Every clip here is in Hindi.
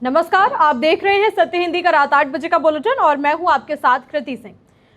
नमस्कार, आप देख रहे हैं सत्य हिंदी का रात 8 बजे का बुलेटिन और मैं हूं आपके साथ कृति सिंह।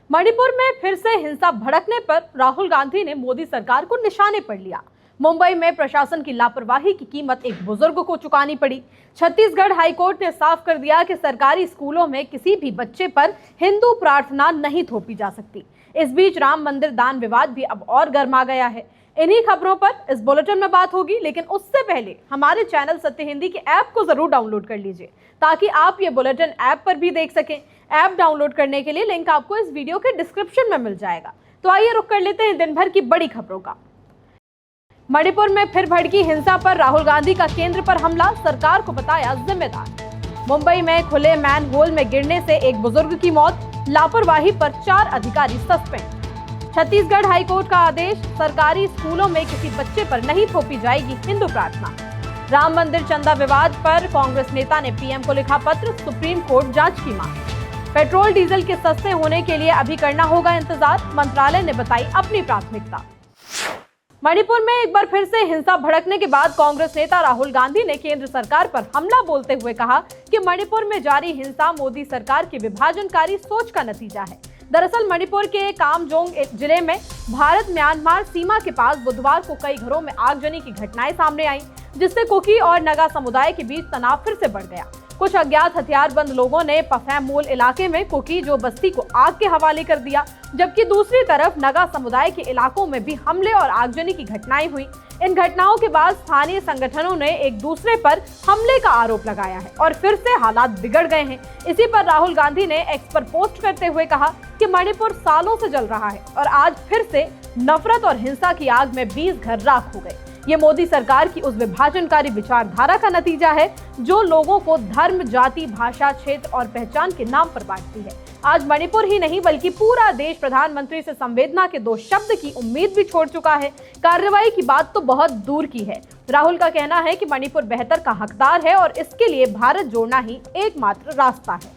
मणिपुर में फिर से हिंसा भड़कने पर राहुल गांधी ने मोदी सरकार को निशाने पर लिया। मुंबई में प्रशासन की लापरवाही की कीमत एक बुजुर्ग को चुकानी पड़ी। छत्तीसगढ़ हाईकोर्ट ने साफ कर दिया कि सरकारी स्कूलों में किसी भी बच्चे पर हिंदू प्रार्थना नहीं थोपी जा सकती। इस बीच राम मंदिर दान विवाद भी अब और गर्मा गया है। इन्हीं खबरों पर इस बुलेटिन में बात होगी, लेकिन उससे पहले हमारे चैनल सत्य हिंदी के ऐप को जरूर डाउनलोड कर लीजिए ताकि आप ये बुलेटिन ऐप पर भी देख सकें। ऐप डाउनलोड करने के लिए लिंक आपको इस वीडियो के डिस्क्रिप्शन में मिल जाएगा। तो आइए रुक कर लेते हैं दिन भर की बड़ी खबरों का। मणिपुर में फिर भड़की हिंसा पर राहुल गांधी का केंद्र पर हमला, सरकार को बताया जिम्मेदार। मुंबई में खुले मैन होल में गिरने से एक बुजुर्ग की मौत, लापरवाही पर 4 अधिकारी सस्पेंड। छत्तीसगढ़ हाईकोर्ट का आदेश, सरकारी स्कूलों में किसी बच्चे पर नहीं थोपी जाएगी हिंदू प्रार्थना। राम मंदिर चंदा विवाद पर कांग्रेस नेता ने पीएम को लिखा पत्र, सुप्रीम कोर्ट जांच की मांग। पेट्रोल डीजल के सस्ते होने के लिए अभी करना होगा इंतजार, मंत्रालय ने बताई अपनी प्राथमिकता। मणिपुर में एक बार फिर से हिंसा भड़कने के बाद कांग्रेस नेता राहुल गांधी ने केंद्र सरकार पर हमला बोलते हुए कहा कि मणिपुर में जारी हिंसा मोदी सरकार की विभाजनकारी सोच का नतीजा है। दरअसल मणिपुर के कामजोंग जिले में भारत म्यांमार सीमा के पास बुधवार को कई घरों में आगजनी की घटनाएं सामने आईं, जिससे कुकी और नगा समुदाय के बीच तनाव फिर से बढ़ गया। कुछ अज्ञात हथियारबंद लोगों ने पफैमोल इलाके में कुकी जो बस्ती को आग के हवाले कर दिया, जबकि दूसरी तरफ नगा समुदाय के इलाकों में भी हमले और आगजनी की घटनाएं हुई। इन घटनाओं के बाद स्थानीय संगठनों ने एक दूसरे पर हमले का आरोप लगाया है और फिर से हालात बिगड़ गए हैं। इसी पर राहुल गांधी ने एक्स पर पोस्ट करते हुए कहा कि मणिपुर सालों से जल रहा है और आज फिर से नफरत और हिंसा की आग में 20 घर राख हो गए। ये मोदी सरकार की उस विभाजनकारी विचारधारा का नतीजा है जो लोगों को धर्म, जाति, भाषा, क्षेत्र और पहचान के नाम पर बांटती है। आज मणिपुर ही नहीं बल्कि पूरा देश प्रधानमंत्री से संवेदना के 2 शब्द की उम्मीद भी छोड़ चुका है। कार्रवाई की बात तो बहुत दूर की है। राहुल का कहना है कि मणिपुर बेहतर का हकदार है और इसके लिए भारत जोड़ना ही एकमात्र रास्ता है।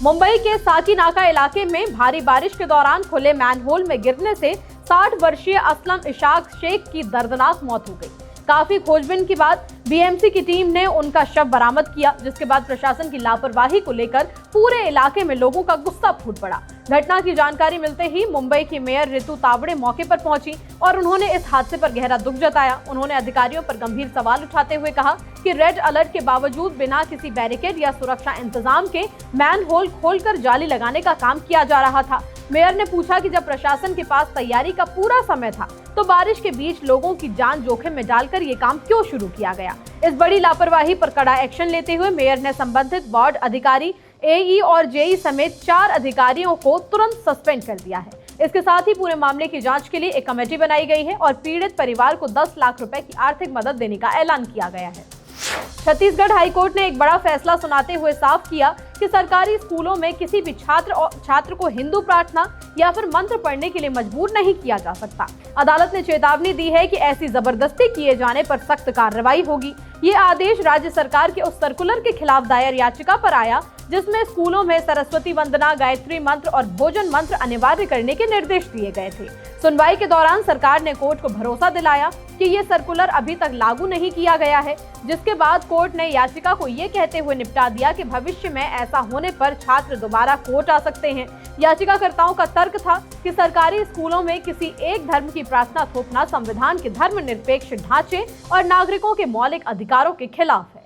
मुंबई के साकीनाका इलाके में भारी बारिश के दौरान खुले मैनहोल में गिरने से 60 वर्षीय असलम इशाक शेख की दर्दनाक मौत हो गई। काफी खोजबीन के बाद बीएमसी की टीम ने उनका शव बरामद किया, जिसके बाद प्रशासन की लापरवाही को लेकर पूरे इलाके में लोगों का गुस्सा फूट पड़ा। घटना की जानकारी मिलते ही मुंबई की मेयर रितु तावड़े मौके पर पहुंची और उन्होंने इस हादसे पर गहरा दुख जताया। उन्होंने अधिकारियों पर गंभीर सवाल उठाते हुए कहा कि रेड अलर्ट के बावजूद बिना किसी बैरिकेड या सुरक्षा इंतजाम के मैन होल खोलकर जाली लगाने का काम किया जा रहा था। मेयर ने पूछा कि जब प्रशासन के पास तैयारी का पूरा समय था तो बारिश के बीच लोगों की जान जोखिम में डालकर ये काम क्यों शुरू किया गया। इस बड़ी लापरवाही पर कड़ा एक्शन लेते हुए मेयर ने संबंधित वार्ड अधिकारी, एई और जेई समेत 4 अधिकारियों को तुरंत सस्पेंड कर दिया है। इसके साथ ही पूरे मामले की जांच के लिए एक कमेटी बनाई गई है और पीड़ित परिवार को 10 लाख रुपए की आर्थिक मदद देने का ऐलान किया गया है। छत्तीसगढ़ हाईकोर्ट ने एक बड़ा फैसला सुनाते हुए साफ किया कि सरकारी स्कूलों में किसी भी छात्र को हिंदू प्रार्थना या फिर मंत्र पढ़ने के लिए मजबूर नहीं किया जा सकता। अदालत ने चेतावनी दी है कि ऐसी जबरदस्ती किए जाने पर सख्त कार्रवाई होगी। ये आदेश राज्य सरकार के उस सर्कुलर के खिलाफ दायर याचिका पर आया जिसमें स्कूलों में सरस्वती वंदना, गायत्री मंत्र और भोजन मंत्र अनिवार्य करने के निर्देश दिए गए थे। सुनवाई के दौरान सरकार ने कोर्ट को भरोसा दिलाया कि ये सर्कुलर अभी तक लागू नहीं किया गया है, जिसके बाद कोर्ट ने याचिका को ये कहते हुए निपटा दिया कि भविष्य में ऐसा होने पर छात्र दोबारा कोर्ट आ सकते हैं। याचिकाकर्ताओं का तर्क था कि सरकारी स्कूलों में किसी एक धर्म की प्रार्थना थोपना संविधान के धर्मनिरपेक्ष ढांचे और नागरिकों के मौलिक अधिकारों के खिलाफ है।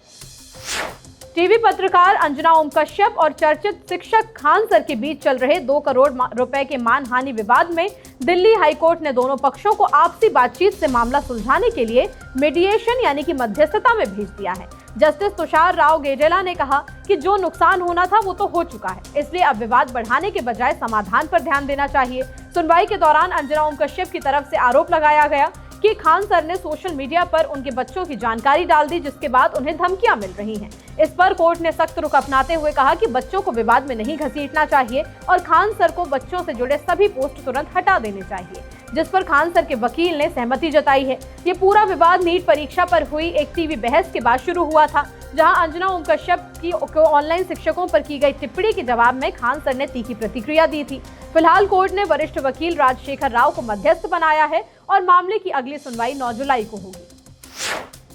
टीवी पत्रकार अंजना ओम कश्यप और चर्चित शिक्षक खान सर के बीच चल रहे 2 करोड़ रुपए के मानहानि विवाद में दिल्ली हाईकोर्ट ने दोनों पक्षों को आपसी बातचीत से मामला सुलझाने के लिए मीडिएशन यानी कि मध्यस्थता में भेज दिया है। जस्टिस तुषार राव गेजेला ने कहा कि जो नुकसान होना था वो तो हो चुका है, इसलिए अब विवाद बढ़ाने के बजाय समाधान पर ध्यान देना चाहिए। सुनवाई के दौरान अंजना ओम कश्यप की तरफ से आरोप लगाया गया कि खान सर ने सोशल मीडिया पर उनके बच्चों की जानकारी डाल दी, जिसके बाद उन्हें धमकियां मिल रही हैं। इस पर कोर्ट ने सख्त रुख अपनाते हुए कहा कि बच्चों को विवाद में नहीं घसीटना चाहिए और खान सर को बच्चों से जुड़े सभी पोस्ट तुरंत हटा देने चाहिए, जिस पर खान सर के वकील ने सहमति जताई है। ये पूरा विवाद नीट परीक्षा पर हुई एक टीवी बहस के बाद शुरू हुआ था, जहां अंजना ओम कश्यप की ऑनलाइन शिक्षकों पर की गई टिप्पणी के जवाब में खान सर ने तीखी प्रतिक्रिया दी थी। फिलहाल कोर्ट ने वरिष्ठ वकील राजशेखर राव को मध्यस्थ बनाया है और मामले की अगली सुनवाई 9 जुलाई को होगी।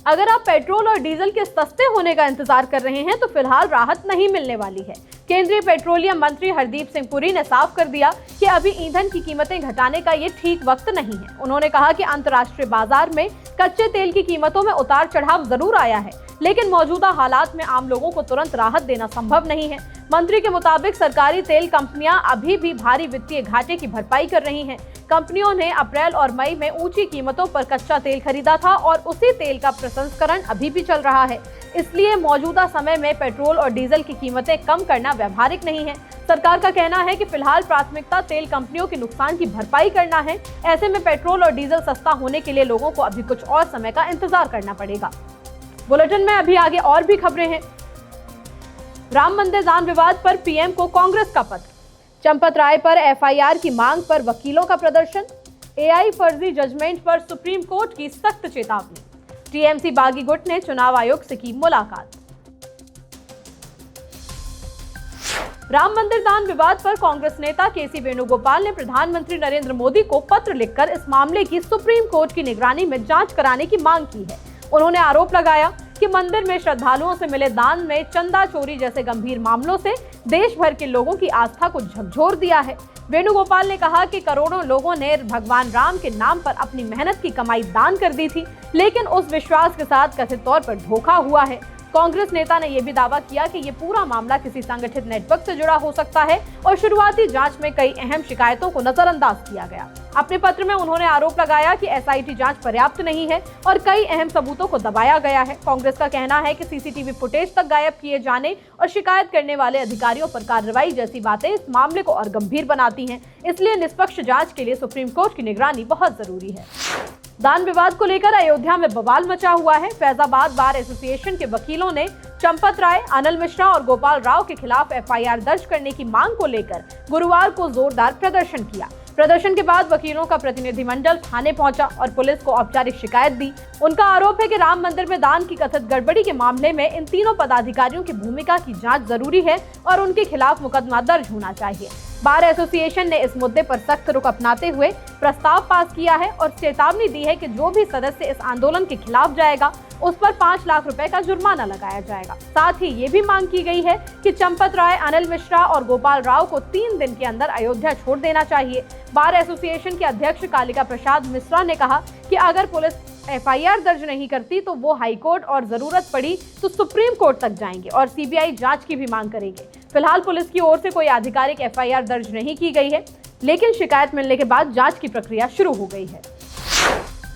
अगर आप पेट्रोल और डीजल के सस्ते होने का इंतजार कर रहे हैं तो फिलहाल राहत नहीं मिलने वाली है। केंद्रीय पेट्रोलियम मंत्री हरदीप सिंह पुरी ने साफ कर दिया कि अभी ईंधन की कीमतें घटाने का ये ठीक वक्त नहीं है। उन्होंने कहा कि अंतर्राष्ट्रीय बाजार में कच्चे तेल की कीमतों में उतार चढ़ाव जरूर आया है, लेकिन मौजूदा हालात में आम लोगों को तुरंत राहत देना संभव नहीं है। मंत्री के मुताबिक सरकारी तेल कंपनियां अभी भी भारी वित्तीय घाटे की भरपाई कर रही हैं। कंपनियों ने अप्रैल और मई में ऊंची कीमतों पर कच्चा तेल खरीदा था और उसी तेल का प्रसंस्करण अभी भी चल रहा है। इसलिए मौजूदा समय में पेट्रोल और डीजल की कीमतें कम करना व्यावहारिक नहीं है। सरकार का कहना है कि फिलहाल प्राथमिकता तेल कंपनियों के नुकसान की भरपाई करना है। ऐसे में पेट्रोल और डीजल सस्ता होने के लिए लोगों को अभी कुछ और समय का इंतजार करना पड़ेगा। बुलेटिन में अभी आगे और भी खबरें हैं। राम मंदिर दान विवाद पर पीएम को कांग्रेस का पत्र। चंपत राय पर एफआईआर की मांग पर वकीलों का प्रदर्शन। एआई फर्जी जजमेंट पर सुप्रीम कोर्ट की सख्त चेतावनी। टीएमसी बागी गुट ने चुनाव आयोग से की मुलाकात। राम मंदिर दान विवाद पर कांग्रेस नेता केसी वेणुगोपाल ने प्रधानमंत्री नरेंद्र मोदी को पत्र लिखकर इस मामले की सुप्रीम कोर्ट की निगरानी में जांच कराने की मांग की है। उन्होंने आरोप लगाया कि मंदिर में श्रद्धालुओं से मिले दान में चंदा चोरी जैसे गंभीर मामलों से देश भर के लोगों की आस्था को झकझोर दिया है। वेणुगोपाल ने कहा कि करोड़ों लोगों ने भगवान राम के नाम पर अपनी मेहनत की कमाई दान कर दी थी, लेकिन उस विश्वास के साथ कथित तौर पर धोखा हुआ है। कांग्रेस नेता ने यह भी दावा किया कि ये पूरा मामला किसी संगठित नेटवर्क से जुड़ा हो सकता है और शुरुआती जांच में कई अहम शिकायतों को नजरअंदाज किया गया। अपने पत्र में उन्होंने आरोप लगाया कि एसआईटी जांच पर्याप्त नहीं है और कई अहम सबूतों को दबाया गया है। कांग्रेस का कहना है कि सीसीटीवी फुटेज तक गायब किए जाने और शिकायत करने वाले अधिकारियों पर कार्रवाई जैसी बातें इस मामले को और गंभीर बनाती हैं। इसलिए निष्पक्ष जांच के लिए सुप्रीम कोर्ट की निगरानी बहुत जरूरी है। दान विवाद को लेकर अयोध्या में बवाल मचा हुआ है। फैजाबाद बार एसोसिएशन के वकीलों ने चंपत राय, अनिल मिश्रा और गोपाल राव के खिलाफ एफआईआर दर्ज करने की मांग को लेकर गुरुवार को जोरदार प्रदर्शन किया। प्रदर्शन के बाद वकीलों का प्रतिनिधिमंडल थाने पहुंचा और पुलिस को औपचारिक शिकायत दी। उनका आरोप है कि राम मंदिर में दान की कथित गड़बड़ी के मामले में इन तीनों पदाधिकारियों की भूमिका की जांच जरूरी है और उनके खिलाफ मुकदमा दर्ज होना चाहिए। बार एसोसिएशन ने इस मुद्दे पर सख्त रुख अपनाते हुए प्रस्ताव पास किया है और चेतावनी दी है कि जो भी सदस्य इस आंदोलन के खिलाफ जाएगा उस पर 5 लाख रुपए का जुर्माना लगाया जाएगा। साथ ही ये भी मांग की गई है कि चंपत राय, अनिल मिश्रा और गोपाल राव को 3 दिन के अंदर अयोध्या छोड़ देना चाहिए। बार एसोसिएशन के अध्यक्ष कालिका प्रसाद मिश्रा ने कहा कि अगर पुलिस एफआईआर दर्ज नहीं करती तो वो हाईकोर्ट और जरूरत पड़ी तो सुप्रीम कोर्ट तक जाएंगे और सीबीआई जांच की भी मांग करेंगे। फिलहाल पुलिस की ओर से कोई आधिकारिक एफआईआर दर्ज नहीं की गई है, लेकिन शिकायत मिलने के बाद जांच की प्रक्रिया शुरू हो गई है।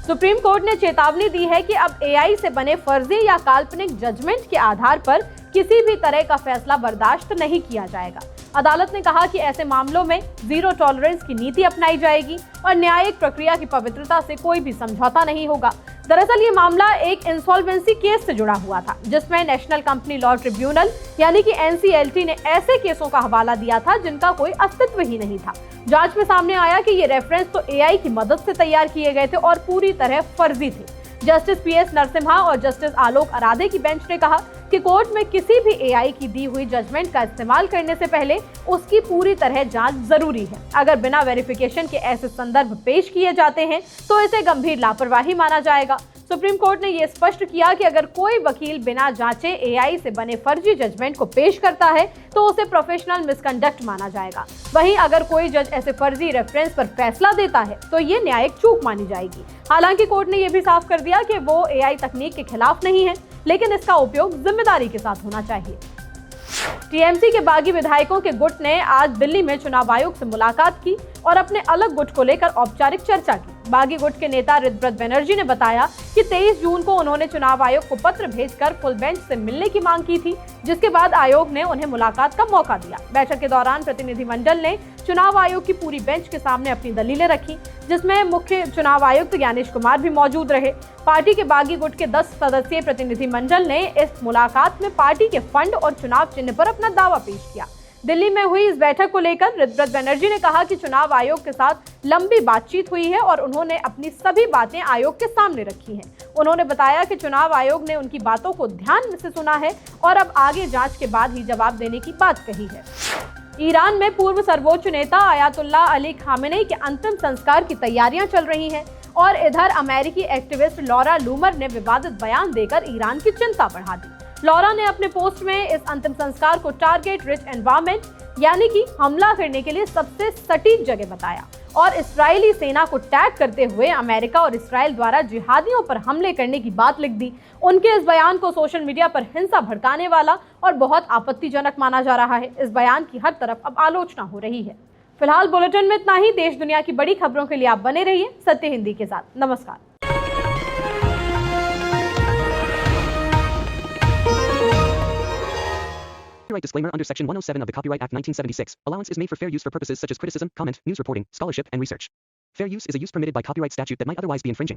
सुप्रीम कोर्ट ने चेतावनी दी है कि अब एआई से बने फर्जी या काल्पनिक जजमेंट के आधार पर किसी भी तरह का फैसला बर्दाश्त नहीं किया जाएगा। अदालत ने कहा कि ऐसे मामलों में जीरो टॉलरेंस की नीति अपनाई जाएगी और न्यायिक प्रक्रिया की पवित्रता से कोई भी समझौता नहीं होगा। दरअसल ये मामला एक इंसॉल्वेंसी केस से जुड़ा हुआ था, जिसमें नेशनल कंपनी लॉ ट्रिब्यूनल यानी कि एनसीएलटी ने ऐसे केसों का हवाला दिया था जिनका कोई अस्तित्व ही नहीं था। जांच में सामने आया कि ये रेफरेंस तो एआई की मदद से तैयार किए गए थे और पूरी तरह फर्जी थे। जस्टिस पीएस नरसिम्हा और जस्टिस आलोक अराधे की बेंच ने कहा कि कोर्ट में किसी भी एआई की दी हुई जजमेंट का इस्तेमाल करने से पहले उसकी पूरी तरह जांच जरूरी है। अगर बिना वेरिफिकेशन के ऐसे संदर्भ पेश किए जाते हैं तो इसे गंभीर लापरवाही माना जाएगा। सुप्रीम कोर्ट ने यह स्पष्ट किया कि अगर कोई वकील बिना जांचे एआई से बने फर्जी जजमेंट को पेश करता है तो उसे प्रोफेशनल मिसकंडक्ट माना जाएगा। वहीं अगर कोई जज ऐसे फर्जी रेफरेंस पर फैसला देता है तो ये न्यायिक चूक मानी जाएगी। हालांकि कोर्ट ने यह भी साफ कर दिया कि वो एआई तकनीक के खिलाफ नहीं है, लेकिन इसका उपयोग जिम्मेदारी के साथ होना चाहिए। टीएमसी के बागी विधायकों के गुट ने आज दिल्ली में चुनाव आयोग से मुलाकात की और अपने अलग गुट को लेकर औपचारिक चर्चा की। बागी गुट के नेता ऋतव्रत बनर्जी ने बताया कि 23 जून को उन्होंने चुनाव आयोग को पत्र भेजकर फुल बेंच से मिलने की मांग की थी, जिसके बाद आयोग ने उन्हें मुलाकात का मौका दिया। बैठक के दौरान प्रतिनिधिमंडल ने चुनाव आयोग की पूरी बेंच के सामने अपनी दलीलें रखी, जिसमें मुख्य चुनाव आयुक्त ज्ञानेश कुमार भी मौजूद रहे। पार्टी के बागी गुट के 10 सदस्यीय प्रतिनिधिमंडल ने इस मुलाकात में पार्टी के फंड और चुनाव चिन्ह पर अपना दावा पेश किया। दिल्ली में हुई इस बैठक को लेकर ऋतव्रत बनर्जी ने कहा कि चुनाव आयोग के साथ लंबी बातचीत हुई है और उन्होंने अपनी सभी बातें आयोग के सामने रखी हैं। उन्होंने बताया कि चुनाव आयोग ने उनकी बातों को ध्यान से सुना है और अब आगे जांच के बाद ही जवाब देने की बात कही है। ईरान में पूर्व सर्वोच्च नेता अयातुल्लाह अली खामेनेई के अंतिम संस्कार की तैयारियां चल रही हैं और इधर अमेरिकी एक्टिविस्ट लॉरा लूमर ने विवादित बयान देकर ईरान की चिंता बढ़ा दी। लॉरा ने अपने पोस्ट में इस अंतिम संस्कार को टारगेट रिच एनवायरनमेंट यानी कि हमला करने के लिए सबसे सटीक जगह बताया और इस्राएली सेना को टैग करते हुए अमेरिका और इस्राएल द्वारा जिहादियों पर हमले करने की बात लिख दी। उनके इस बयान को सोशल मीडिया पर हिंसा भड़काने वाला और बहुत आपत्तिजनक माना जा रहा है। इस बयान की हर तरफ अब आलोचना हो रही है। फिलहाल बुलेटिन में इतना ही। देश दुनिया की बड़ी खबरों के लिए आप बने रहिए सत्य हिंदी के साथ। नमस्कार। Copyright disclaimer under Section 107 of the Copyright Act 1976. Allowance is made for fair use for purposes such as criticism, comment, news reporting, scholarship, and research. Fair use is a use permitted by copyright statute that might otherwise be infringing.